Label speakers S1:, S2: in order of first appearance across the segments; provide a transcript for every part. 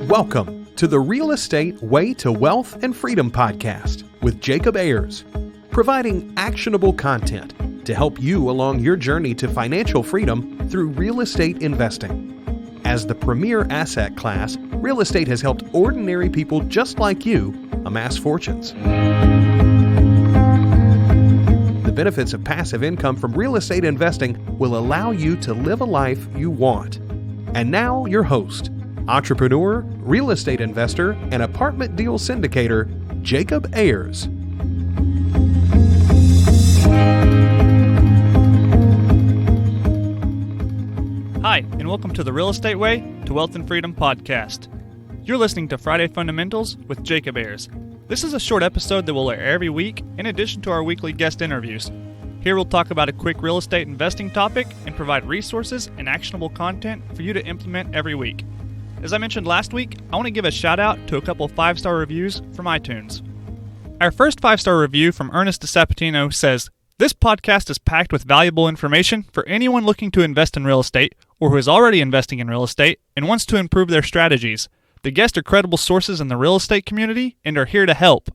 S1: Welcome to the Real Estate Way to Wealth and Freedom podcast with Jacob Ayers, providing actionable content to help you along your journey to financial freedom through real estate investing. As the premier asset class, real estate has helped ordinary people just like you amass fortunes. The benefits of passive income from real estate investing will allow you to live a life you want. And now your host, entrepreneur, real estate investor, and apartment deal syndicator, Jacob Ayers.
S2: Hi, and welcome to the Real Estate Way to Wealth and Freedom podcast. You're listening to Friday Fundamentals with Jacob Ayers. This is a short episode that will air every week in addition to our weekly guest interviews. Here we'll talk about a quick real estate investing topic and provide resources and actionable content for you to implement every week. As I mentioned last week, I want to give a shout out to a couple 5-star reviews from iTunes. Our first 5-star review from Ernest DeSapatino says, "This podcast is packed with valuable information for anyone looking to invest in real estate or who is already investing in real estate and wants to improve their strategies. The guests are credible sources in the real estate community and are here to help."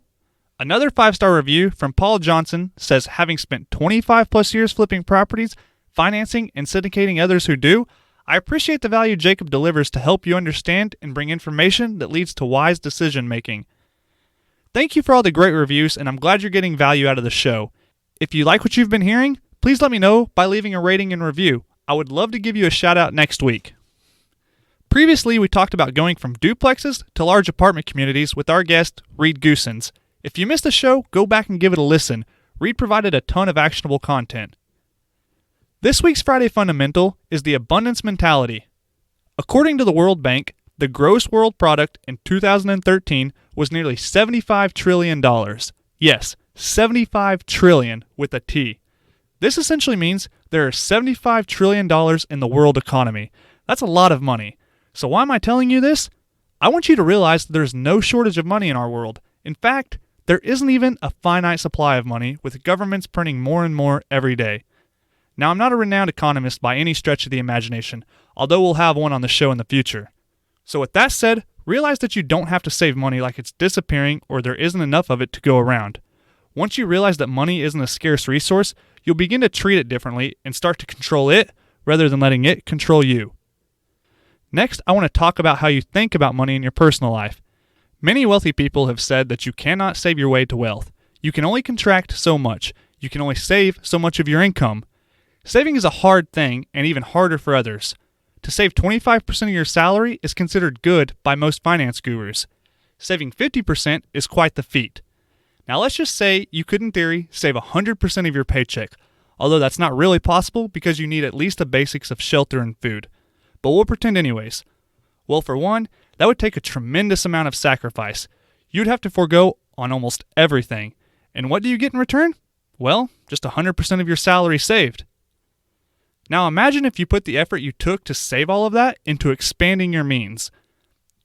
S2: Another 5-star review from Paul Johnson says, "Having spent 25 plus years flipping properties, financing, and syndicating others who do, I appreciate the value Jacob delivers to help you understand and bring information that leads to wise decision making." Thank you for all the great reviews, and I'm glad you're getting value out of the show. If you like what you've been hearing, please let me know by leaving a rating and review. I would love to give you a shout out next week. Previously, we talked about going from duplexes to large apartment communities with our guest, Reed Goosens. If you missed the show, go back and give it a listen. Reed provided a ton of actionable content. This week's Friday Fundamental is the abundance mentality. According to the World Bank, the gross world product in 2013 was nearly $75 trillion. Yes, $75 trillion with a T. This essentially means there are $75 trillion in the world economy. That's a lot of money. So why am I telling you this? I want you to realize that there's no shortage of money in our world. In fact, there isn't even a finite supply of money, with governments printing more and more every day. Now, I'm not a renowned economist by any stretch of the imagination, although we'll have one on the show in the future. So with that said, realize that you don't have to save money like it's disappearing or there isn't enough of it to go around. Once you realize that money isn't a scarce resource, you'll begin to treat it differently and start to control it rather than letting it control you. Next, I want to talk about how you think about money in your personal life. Many wealthy people have said that you cannot save your way to wealth. You can only contract so much. You can only save so much of your income. Saving is a hard thing, and even harder for others. To save 25% of your salary is considered good by most finance gurus. Saving 50% is quite the feat. Now let's just say you could, in theory, save 100% of your paycheck, although that's not really possible because you need at least the basics of shelter and food. But we'll pretend anyways. Well, for one, that would take a tremendous amount of sacrifice. You'd have to forego on almost everything. And what do you get in return? Well, just 100% of your salary saved. Now imagine if you put the effort you took to save all of that into expanding your means.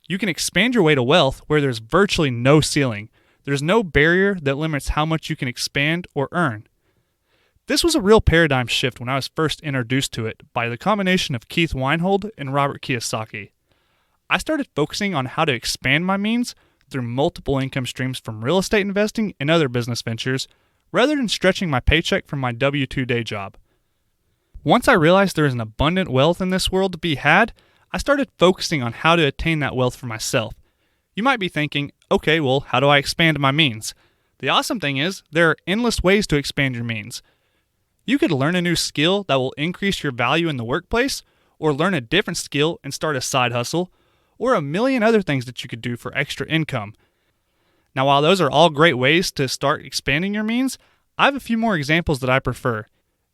S2: You can expand your way to wealth where there's virtually no ceiling. There's no barrier that limits how much you can expand or earn. This was a real paradigm shift when I was first introduced to it by the combination of Keith Weinhold and Robert Kiyosaki. I started focusing on how to expand my means through multiple income streams from real estate investing and other business ventures, rather than stretching my paycheck from my W-2 day job. Once I realized there is an abundant wealth in this world to be had, I started focusing on how to attain that wealth for myself. You might be thinking, okay, well, how do I expand my means? The awesome thing is, there are endless ways to expand your means. You could learn a new skill that will increase your value in the workplace, or learn a different skill and start a side hustle, or a million other things that you could do for extra income. Now, while those are all great ways to start expanding your means, I have a few more examples that I prefer.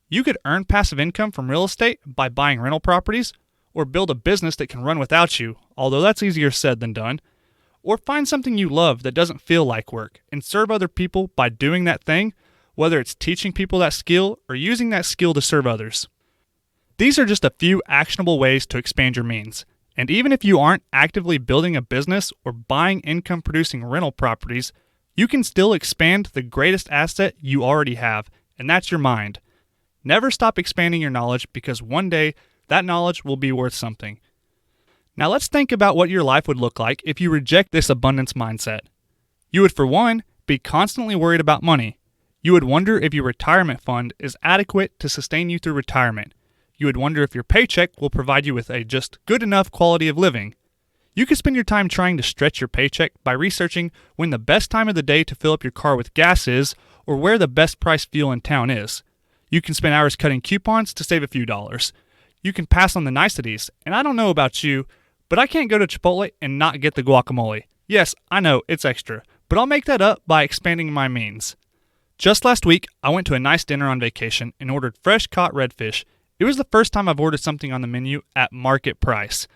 S2: You could earn passive income from real estate by buying rental properties, or build a business that can run without you, although that's easier said than done. Or find something you love that doesn't feel like work, and serve other people by doing that thing, whether it's teaching people that skill or using that skill to serve others. These are just a few actionable ways to expand your means. And even if you aren't actively building a business or buying income-producing rental properties, you can still expand the greatest asset you already have, and that's your mind. Never stop expanding your knowledge because one day that knowledge will be worth something. Now let's think about what your life would look like if you reject this abundance mindset. You would, for one, be constantly worried about money. You would wonder if your retirement fund is adequate to sustain you through retirement. You would wonder if your paycheck will provide you with a just good enough quality of living. You could spend your time trying to stretch your paycheck by researching when the best time of the day to fill up your car with gas is, or where the best price fuel in town is. You can spend hours cutting coupons to save a few dollars. You can pass on the niceties, and I don't know about you, but I can't go to Chipotle and not get the guacamole. Yes, I know, it's extra, but I'll make that up by expanding my means. Just last week, I went to a nice dinner on vacation and ordered fresh caught redfish. It was the first time I've ordered something on the menu at market price.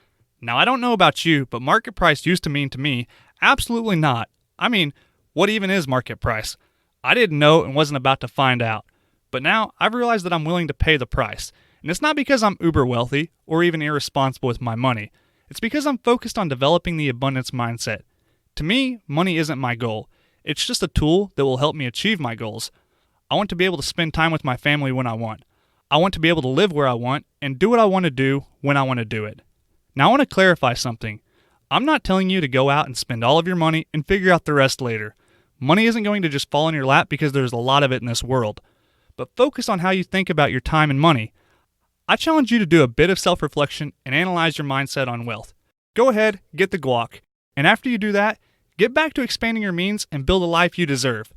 S2: Now, I don't know about you, but market price used to mean to me, absolutely not. I mean, what even is market price? I didn't know and wasn't about to find out. But now, I've realized that I'm willing to pay the price. And it's not because I'm uber wealthy or even irresponsible with my money. It's because I'm focused on developing the abundance mindset. To me, money isn't my goal. It's just a tool that will help me achieve my goals. I want to be able to spend time with my family when I want. I want to be able to live where I want and do what I want to do when I want to do it. Now I want to clarify something. I'm not telling you to go out and spend all of your money and figure out the rest later. Money isn't going to just fall in your lap because there's a lot of it in this world. But focus on how you think about your time and money. I challenge you to do a bit of self-reflection and analyze your mindset on wealth. Go ahead, get the guac. And after you do that, get back to expanding your means and build a life you deserve.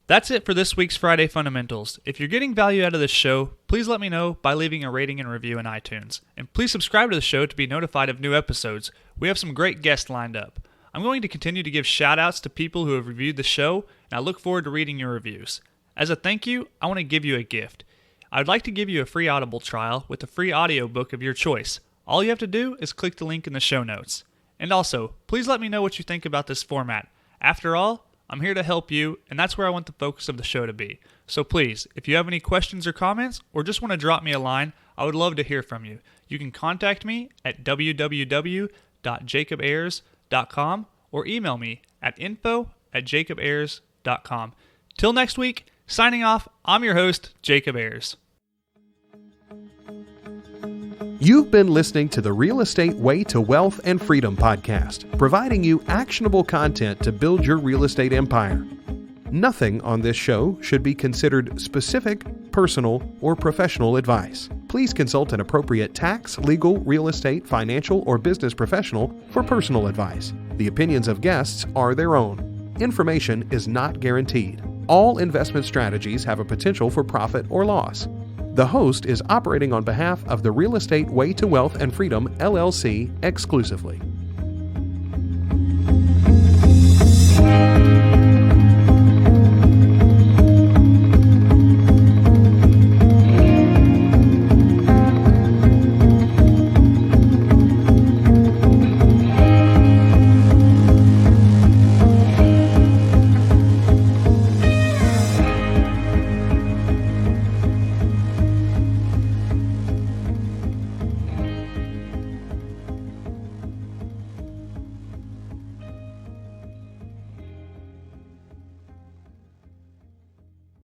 S2: That's it for this week's Friday Fundamentals. If you're getting value out of this show, please let me know by leaving a rating and review in iTunes. And please subscribe to the show to be notified of new episodes. We have some great guests lined up. I'm going to continue to give shout-outs to people who have reviewed the show, and I look forward to reading your reviews. As a thank you, I want to give you a gift. I'd like to give you a free Audible trial with a free audiobook of your choice. All you have to do is click the link in the show notes. And also, please let me know what you think about this format. After all, I'm here to help you, and that's where I want the focus of the show to be. So please, if you have any questions or comments, or just want to drop me a line, I would love to hear from you. You can contact me at www.jacobayers.com or email me at info@jacobayers.com. Till next week, signing off, I'm your host, Jacob Ayers.
S1: You've been listening to the Real Estate Way to Wealth and Freedom podcast, providing you actionable content to build your real estate empire. Nothing on this show should be considered specific, personal, or professional advice. Please consult an appropriate tax, legal, real estate, financial, or business professional for personal advice. The opinions of guests are their own. Information is not guaranteed. All investment strategies have a potential for profit or loss. The host is operating on behalf of the Real Estate Way to Wealth and Freedom, LLC, exclusively.